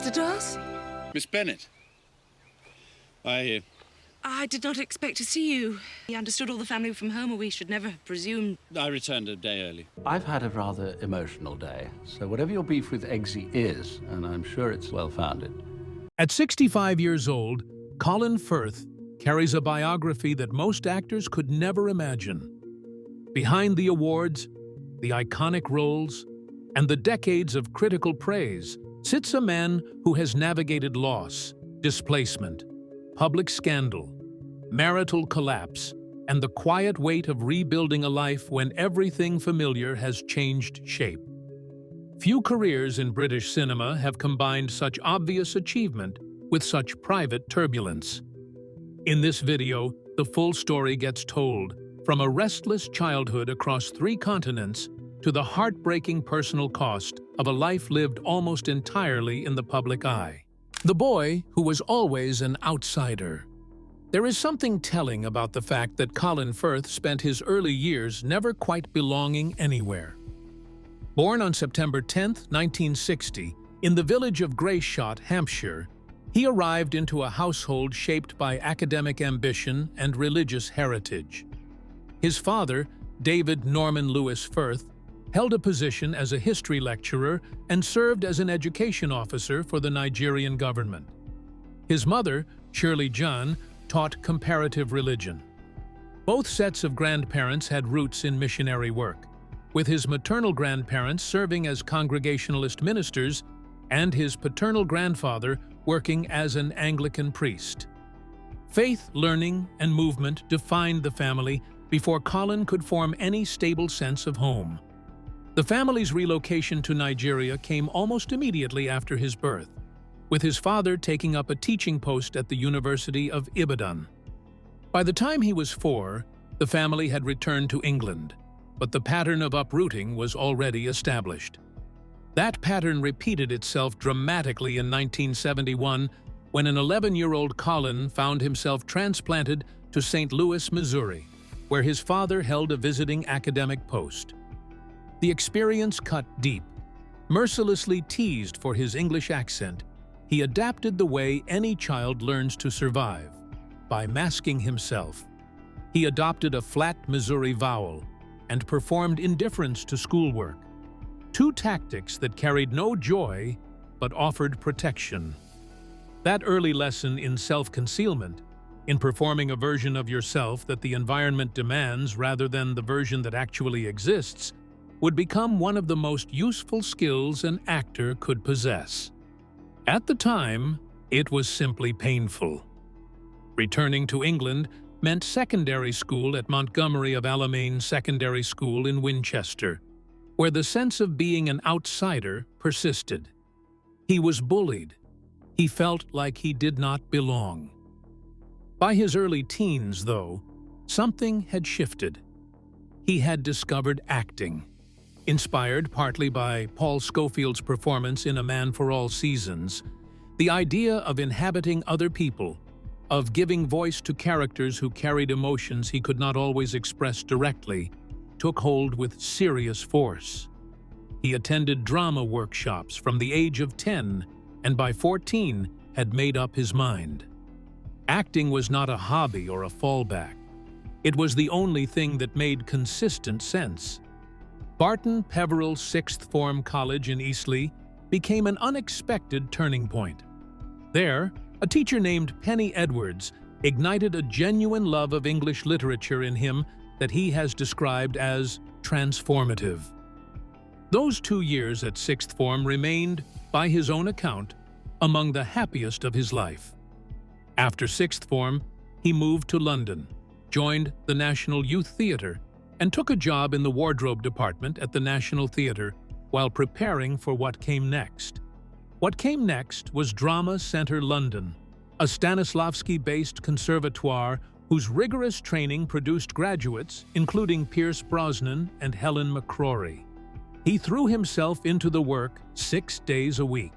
Mr. Darcy? Miss Bennet. I did not expect to see you. He understood all the family were from home, or we should never have presumed. I returned a day early. I've had a rather emotional day, so whatever your beef with Eggsy is, and I'm sure it's well-founded. At 65 years old, Colin Firth carries a biography that most actors could never imagine. Behind the awards, the iconic roles, and the decades of critical praise sits a man who has navigated loss, displacement, public scandal, marital collapse, and the quiet weight of rebuilding a life when everything familiar has changed shape. Few careers in British cinema have combined such obvious achievement with such private turbulence. In this video, the full story gets told, from a restless childhood across 3 continents to the heartbreaking personal cost of a life lived almost entirely in the public eye. The boy who was always an outsider. There is something telling about the fact that Colin Firth spent his early years never quite belonging anywhere. Born on September 10, 1960, in the village of Greyshot, Hampshire, he arrived into a household shaped by academic ambition and religious heritage. His father, David Norman Lewis Firth, held a position as a history lecturer and served as an education officer for the Nigerian government. His mother, Shirley John, taught comparative religion. Both sets of grandparents had roots in missionary work, with his maternal grandparents serving as Congregationalist ministers and his paternal grandfather working as an Anglican priest. Faith, learning, and movement defined the family before Colin could form any stable sense of home. The family's relocation to Nigeria came almost immediately after his birth, with his father taking up a teaching post at the University of Ibadan. By the time he was 4, the family had returned to England, but the pattern of uprooting was already established. That pattern repeated itself dramatically in 1971 when an 11-year-old Colin found himself transplanted to St. Louis, Missouri, where his father held a visiting academic post. The experience cut deep. Mercilessly teased for his English accent, he adapted the way any child learns to survive, by masking himself. He adopted a flat Missouri vowel and performed indifference to schoolwork, 2 tactics that carried no joy but offered protection. That early lesson in self-concealment, in performing a version of yourself that the environment demands rather than the version that actually exists, would become one of the most useful skills an actor could possess. At the time, it was simply painful. Returning to England meant secondary school at Montgomery of Alamein Secondary School in Winchester, where the sense of being an outsider persisted. He was bullied. He felt like he did not belong. By his early teens, though, something had shifted. He had discovered acting. Inspired partly by Paul Scofield's performance in A Man for All Seasons, the idea of inhabiting other people, of giving voice to characters who carried emotions he could not always express directly, took hold with serious force. He attended drama workshops from the age of 10, and by 14 had made up his mind. Acting was not a hobby or a fallback. It was the only thing that made consistent sense. Barton Peveril Sixth Form College in Eastleigh became an unexpected turning point. There, a teacher named Penny Edwards ignited a genuine love of English literature in him that he has described as transformative. Those 2 years at Sixth Form remained, by his own account, among the happiest of his life. After Sixth Form, he moved to London, joined the National Youth Theatre, and took a job in the wardrobe department at the National Theatre while preparing for what came next. What came next was Drama Centre London, a Stanislavski-based conservatoire whose rigorous training produced graduates, including Pierce Brosnan and Helen McCrory. He threw himself into the work 6 days a week.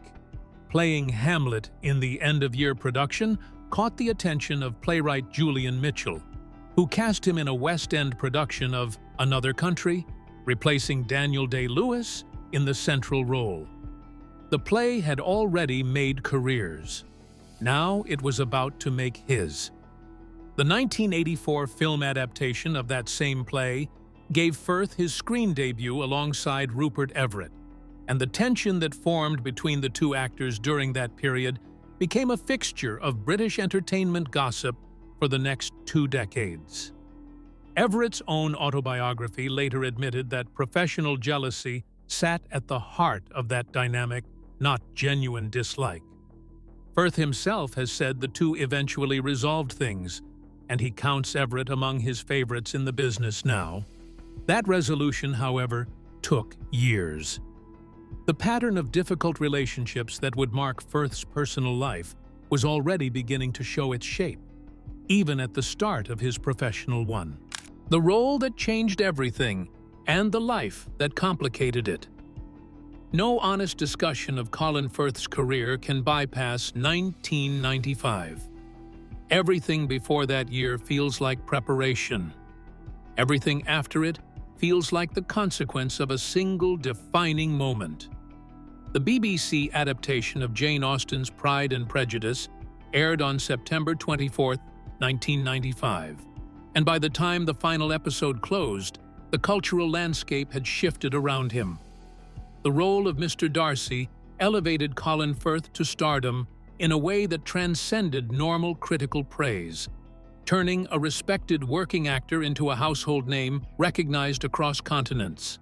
Playing Hamlet in the end-of-year production caught the attention of playwright Julian Mitchell, who cast him in a West End production of Another Country, replacing Daniel Day-Lewis in the central role. The play had already made careers. Now it was about to make his. The 1984 film adaptation of that same play gave Firth his screen debut alongside Rupert Everett, and the tension that formed between the two actors during that period became a fixture of British entertainment gossip for the next 2 decades. Everett's own autobiography later admitted that professional jealousy sat at the heart of that dynamic, not genuine dislike. Firth himself has said the two eventually resolved things, and he counts Everett among his favorites in the business now. That resolution, however, took years. The pattern of difficult relationships that would mark Firth's personal life was already beginning to show its shape, even at the start of his professional one. The role that changed everything, and the life that complicated it. No honest discussion of Colin Firth's career can bypass 1995. Everything before that year feels like preparation. Everything after it feels like the consequence of a single defining moment. The BBC adaptation of Jane Austen's Pride and Prejudice aired on September 24, 1995, and by the time the final episode closed, the cultural landscape had shifted around him. The role of Mr. Darcy elevated Colin Firth to stardom in a way that transcended normal critical praise, turning a respected working actor into a household name recognized across continents.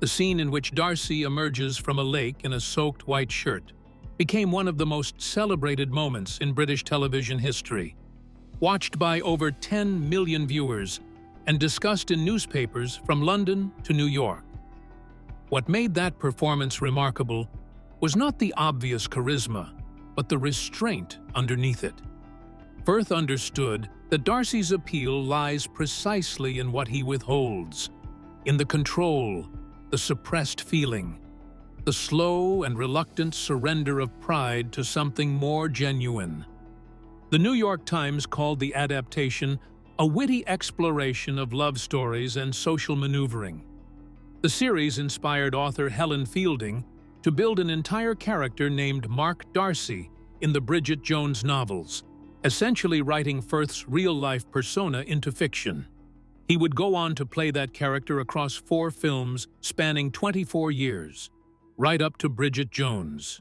The scene in which Darcy emerges from a lake in a soaked white shirt became one of the most celebrated moments in British television history, watched by over 10 million viewers and discussed in newspapers from London to New York. What made that performance remarkable was not the obvious charisma, but the restraint underneath it. Firth understood that Darcy's appeal lies precisely in what he withholds, in the control, the suppressed feeling, the slow and reluctant surrender of pride to something more genuine. The New York Times called the adaptation a witty exploration of love stories and social maneuvering. The series inspired author Helen Fielding to build an entire character named Mark Darcy in the Bridget Jones novels, essentially writing Firth's real-life persona into fiction. He would go on to play that character across 4 films spanning 24 years, right up to Bridget Jones.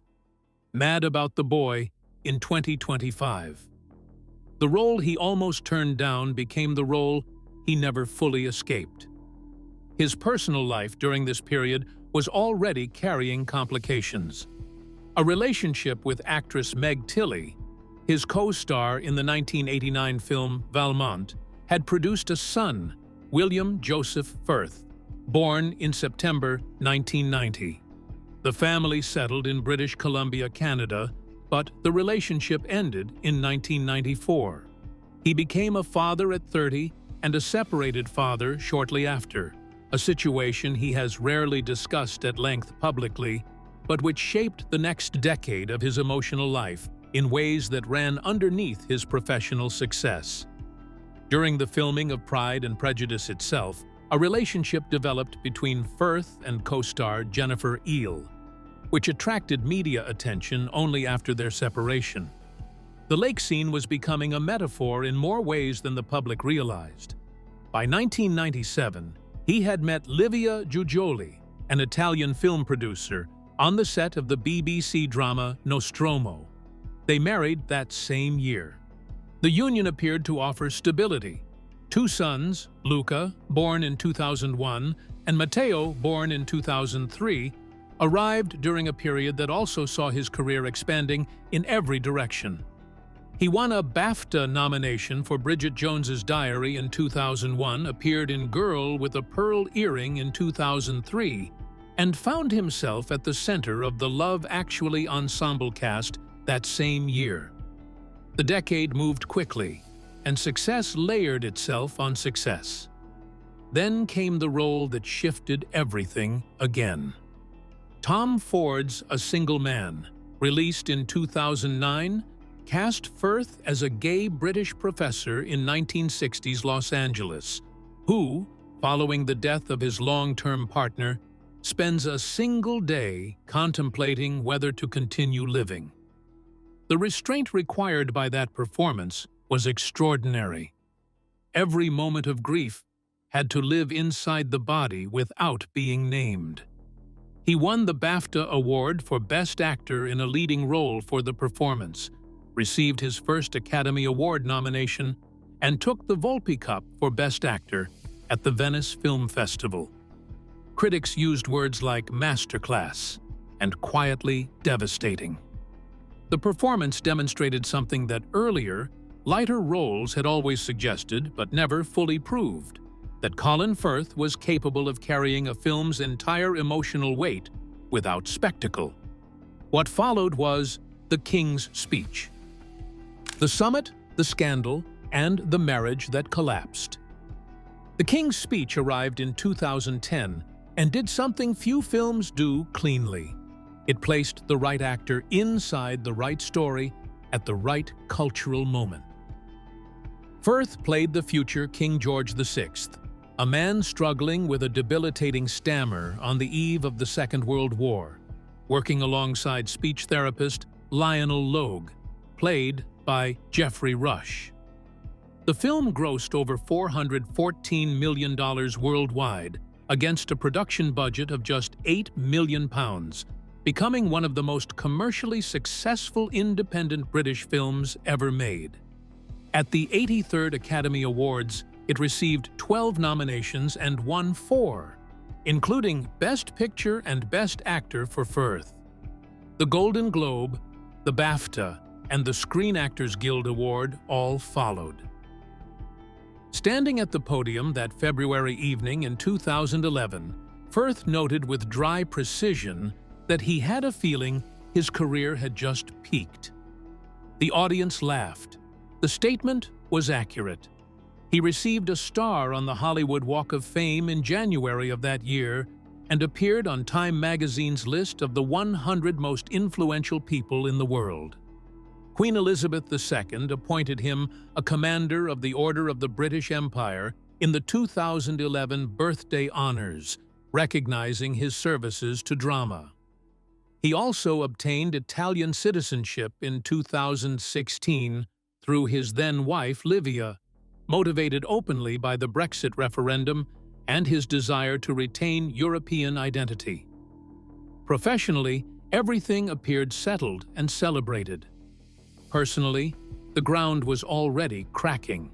Mad About the Boy in 2025. The role he almost turned down became the role he never fully escaped. His personal life during this period was already carrying complications. A relationship with actress Meg Tilly, his co-star in the 1989 film Valmont, had produced a son, William Joseph Firth, born in September 1990. The family settled in British Columbia, Canada, but the relationship ended in 1994. He became a father at 30 and a separated father shortly after, a situation he has rarely discussed at length publicly, but which shaped the next decade of his emotional life in ways that ran underneath his professional success. During the filming of Pride and Prejudice itself, a relationship developed between Firth and co-star Jennifer Eel, which attracted media attention only after their separation. The lake scene was becoming a metaphor in more ways than the public realized. By 1997, he had met Livia Giugioli, an Italian film producer, on the set of the BBC drama Nostromo. They married that same year. The union appeared to offer stability. 2 sons, Luca, born in 2001, and Matteo, born in 2003, arrived during a period that also saw his career expanding in every direction. He won a BAFTA nomination for Bridget Jones's Diary in 2001, appeared in Girl with a Pearl Earring in 2003, and found himself at the center of the Love Actually ensemble cast that same year. The decade moved quickly, and success layered itself on success. Then came the role that shifted everything again. Tom Ford's A Single Man, released in 2009, cast Firth as a gay British professor in 1960s Los Angeles, who, following the death of his long-term partner, spends a single day contemplating whether to continue living. The restraint required by that performance was extraordinary. Every moment of grief had to live inside the body without being named. He won the BAFTA Award for Best Actor in a Leading Role for the performance, received his first Academy Award nomination, and took the Volpi Cup for Best Actor at the Venice Film Festival. Critics used words like masterclass and quietly devastating. The performance demonstrated something that earlier, lighter roles had always suggested but never fully proved, that Colin Firth was capable of carrying a film's entire emotional weight without spectacle. What followed was the King's Speech. The summit, the scandal, and the marriage that collapsed. The King's Speech arrived in 2010 and did something few films do cleanly. It placed the right actor inside the right story at the right cultural moment. Firth played the future King George VI, a man struggling with a debilitating stammer on the eve of the Second World War, working alongside speech therapist Lionel Logue, played by Geoffrey Rush. The film grossed over $414 million worldwide against a production budget of just £8 million, becoming one of the most commercially successful independent British films ever made. At the 83rd Academy Awards, it received 12 nominations and won 4, including Best Picture and Best Actor for Firth. The Golden Globe, the BAFTA, and the Screen Actors Guild Award all followed. Standing at the podium that February evening in 2011, Firth noted with dry precision that he had a feeling his career had just peaked. The audience laughed. The statement was accurate. He received a star on the Hollywood Walk of Fame in January of that year and appeared on Time magazine's list of the 100 most influential people in the world. Queen Elizabeth II appointed him a Commander of the Order of the British Empire in the 2011 Birthday Honours, recognizing his services to drama. He also obtained Italian citizenship in 2016 through his then-wife Livia, motivated openly by the Brexit referendum and his desire to retain European identity. Professionally, everything appeared settled and celebrated. Personally, the ground was already cracking.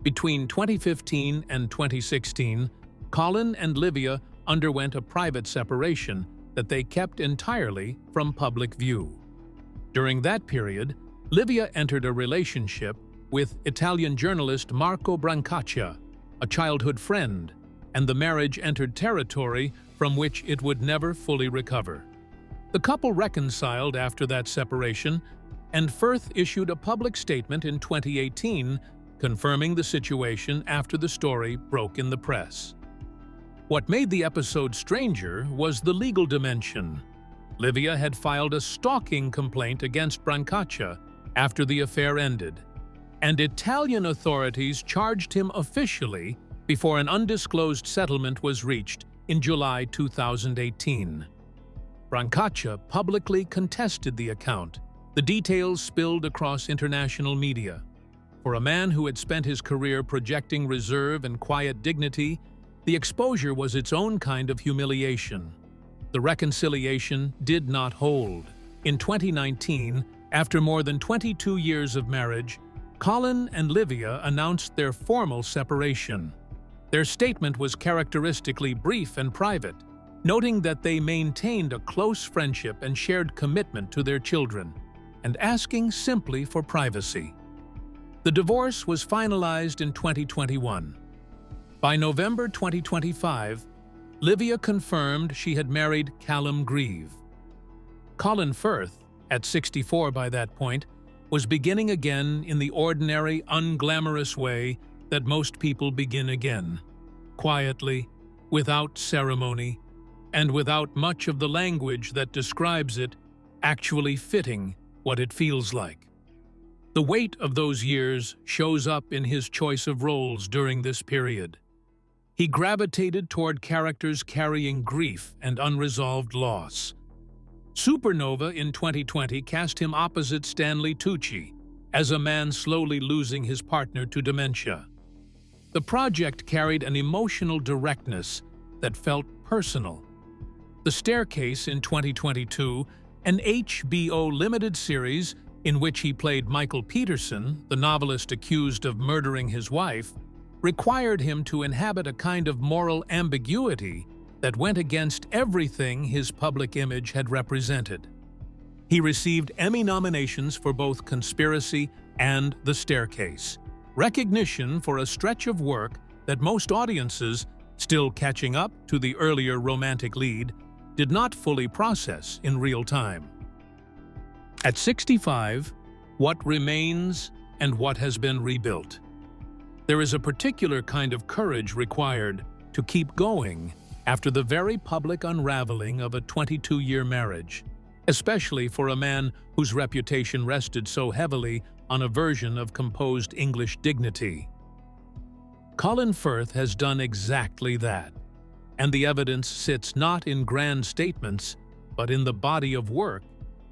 Between 2015 and 2016, Colin and Livia underwent a private separation that they kept entirely from public view. During that period, Livia entered a relationship with Italian journalist Marco Brancaccia, a childhood friend, and the marriage entered territory from which it would never fully recover. The couple reconciled after that separation, and Firth issued a public statement in 2018 confirming the situation after the story broke in the press. What made the episode stranger was the legal dimension. Livia had filed a stalking complaint against Brancaccia after the affair ended, and Italian authorities charged him officially before an undisclosed settlement was reached in July 2018. Brancaccia publicly contested the account. The details spilled across international media. For a man who had spent his career projecting reserve and quiet dignity, the exposure was its own kind of humiliation. The reconciliation did not hold. In 2019, after more than 22 years of marriage, Colin and Livia announced their formal separation. Their statement was characteristically brief and private, noting that they maintained a close friendship and shared commitment to their children, and asking simply for privacy. The divorce was finalized in 2021. By November 2025, Livia confirmed she had married Callum Grieve. Colin Firth, at 64 by that point, was beginning again in the ordinary, unglamorous way that most people begin again, quietly, without ceremony, and without much of the language that describes it actually fitting what it feels like. The weight of those years shows up in his choice of roles during this period. he gravitated toward characters carrying grief and unresolved loss. Supernova in 2020 cast him opposite Stanley Tucci as a man slowly losing his partner to dementia. The project carried an emotional directness that felt personal. The Staircase in 2022, an HBO limited series in which he played Michael Peterson, the novelist accused of murdering his wife, required him to inhabit a kind of moral ambiguity that went against everything his public image had represented. He received Emmy nominations for both Conspiracy and The Staircase, recognition for a stretch of work that most audiences, still catching up to the earlier romantic lead, did not fully process in real time. At 65, what remains and what has been rebuilt? There is a particular kind of courage required to keep going after the very public unraveling of a 22-year marriage, especially for a man whose reputation rested so heavily on a version of composed English dignity. Colin Firth has done exactly that, and the evidence sits not in grand statements, but in the body of work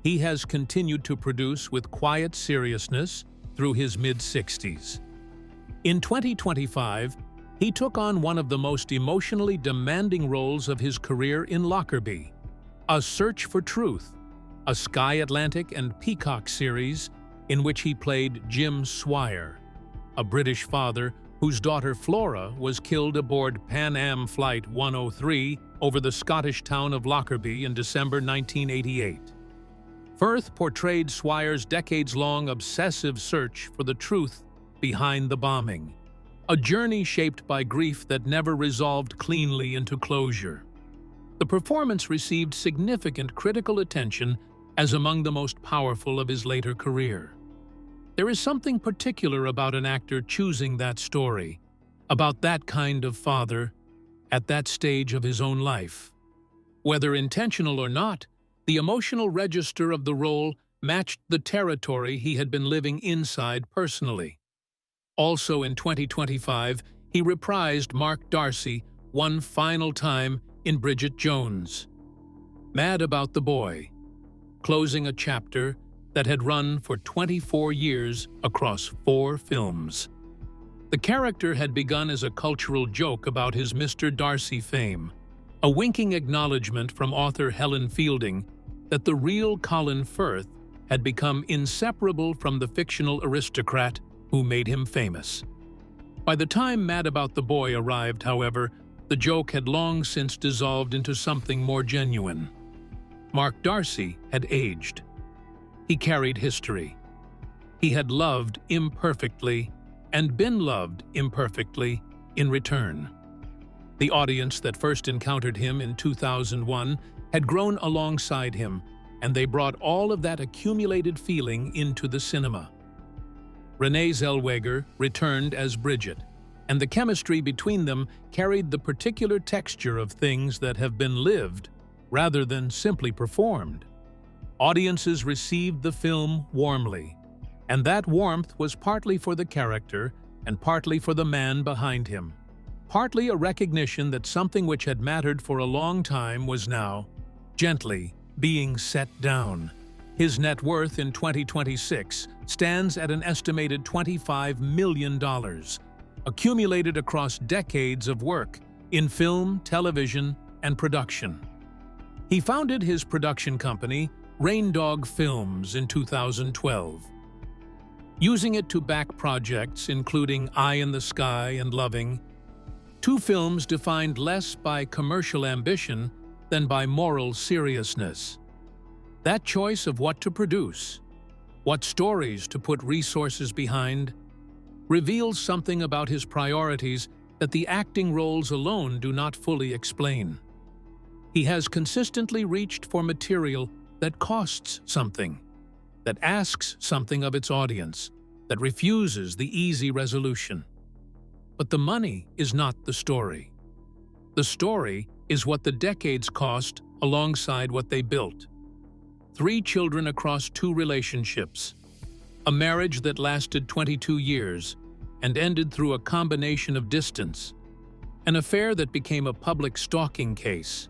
he has continued to produce with quiet seriousness through his mid-60s. In 2025, he took on one of the most emotionally demanding roles of his career in Lockerbie, A Search for Truth, a Sky Atlantic and Peacock series in which he played Jim Swire, a British father whose daughter Flora was killed aboard Pan Am Flight 103 over the Scottish town of Lockerbie in December 1988. Firth portrayed Swire's decades-long obsessive search for the truth behind the bombing, a journey shaped by grief that never resolved cleanly into closure. The performance received significant critical attention as among the most powerful of his later career. There is something particular about an actor choosing that story, about that kind of father, at that stage of his own life. Whether intentional or not, the emotional register of the role matched the territory he had been living inside personally. Also in 2025, he reprised Mark Darcy one final time in Bridget Jones' Mad About the Boy, closing a chapter that had run for 24 years across 4 films. The character had begun as a cultural joke about his Mr. Darcy fame, a winking acknowledgement from author Helen Fielding that the real Colin Firth had become inseparable from the fictional aristocrat who made him famous. By the time Mad About the Boy arrived, however, the joke had long since dissolved into something more genuine. Mark Darcy had aged. He carried history. He had loved imperfectly and been loved imperfectly in return. The audience that first encountered him in 2001 had grown alongside him, and they brought all of that accumulated feeling into the cinema. Renee Zellweger returned as Bridget, and the chemistry between them carried the particular texture of things that have been lived rather than simply performed. Audiences received the film warmly, and that warmth was partly for the character and partly for the man behind him. Partly a recognition that something which had mattered for a long time was now, gently, being set down. His net worth in 2026 stands at an estimated $25 million, accumulated across decades of work in film, television, and production. He founded his production company, Raindog Films, in 2012. Using it to back projects including Eye in the Sky and Loving, 2 films defined less by commercial ambition than by moral seriousness. That choice of what to produce, what stories to put resources behind, reveals something about his priorities that the acting roles alone do not fully explain. He has consistently reached for material that costs something, that asks something of its audience, that refuses the easy resolution. But the money is not the story. The story is what the decades cost alongside what they built. 3 children across 2 relationships, a marriage that lasted 22 years and ended through a combination of distance, an affair that became a public stalking case,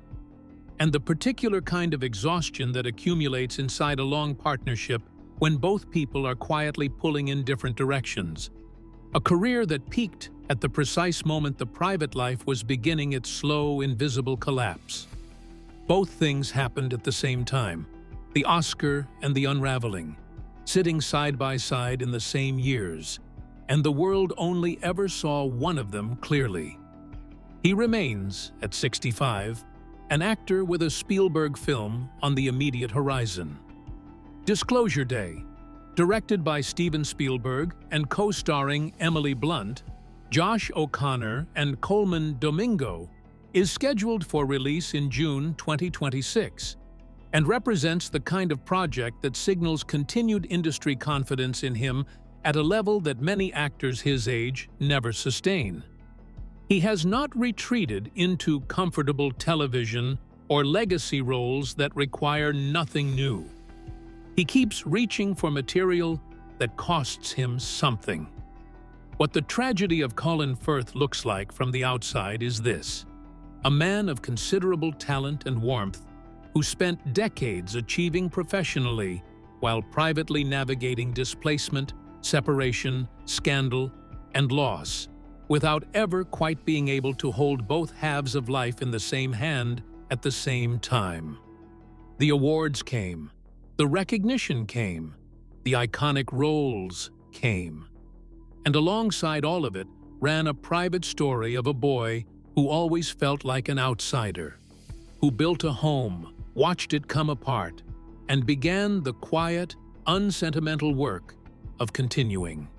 and the particular kind of exhaustion that accumulates inside a long partnership when both people are quietly pulling in different directions. A career that peaked at the precise moment the private life was beginning its slow, invisible collapse. Both things happened at the same time, the Oscar and the unraveling, sitting side by side in the same years, and the world only ever saw one of them clearly. He remains, at 65, an actor with a Spielberg film on the immediate horizon. Disclosure Day, directed by Steven Spielberg and co-starring Emily Blunt, Josh O'Connor, and Coleman Domingo, is scheduled for release in June 2026 and represents the kind of project that signals continued industry confidence in him at a level that many actors his age never sustain. He has not retreated into comfortable television or legacy roles that require nothing new. He keeps reaching for material that costs him something. What the tragedy of Colin Firth looks like from the outside is this: a man of considerable talent and warmth who spent decades achieving professionally while privately navigating displacement, separation, scandal, and loss, without ever quite being able to hold both halves of life in the same hand at the same time. The awards came, the recognition came, the iconic roles came. And alongside all of it ran a private story of a boy who always felt like an outsider, who built a home, watched it come apart, and began the quiet, unsentimental work of continuing.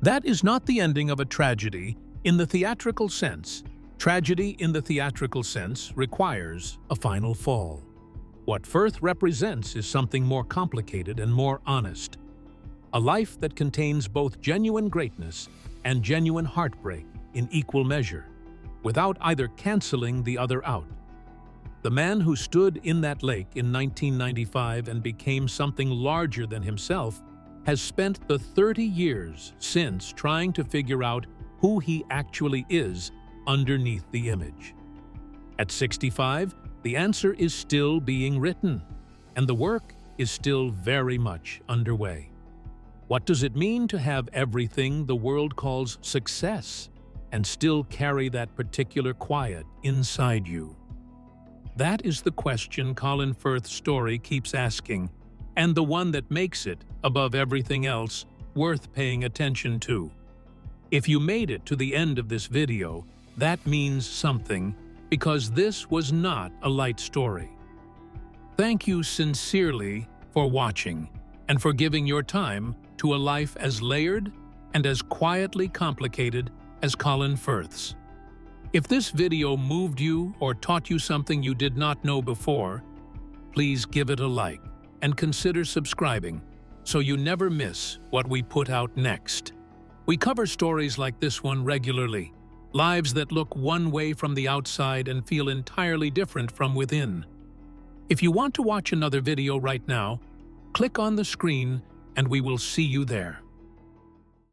That is not the ending of a tragedy in the theatrical sense. Tragedy in the theatrical sense requires a final fall. What Firth represents is something more complicated and more honest. A life that contains both genuine greatness and genuine heartbreak in equal measure, without either canceling the other out. The man who stood in that lake in 1995 and became something larger than himself has spent the 30 years since trying to figure out who he actually is underneath the image. At 65, the answer is still being written, and the work is still very much underway. What does it mean to have everything the world calls success and still carry that particular quiet inside you? That is the question Colin Firth's story keeps asking, and the one that makes it, above everything else, worth paying attention to. If you made it to the end of this video, that means something, because this was not a light story. Thank you sincerely for watching and for giving your time to a life as layered and as quietly complicated as Colin Firth's. If this video moved you or taught you something you did not know before, please give it a like and consider subscribing so you never miss what we put out next. We cover stories like this one regularly, lives that look one way from the outside and feel entirely different from within. If you want to watch another video right now, click on the screen and we will see you there.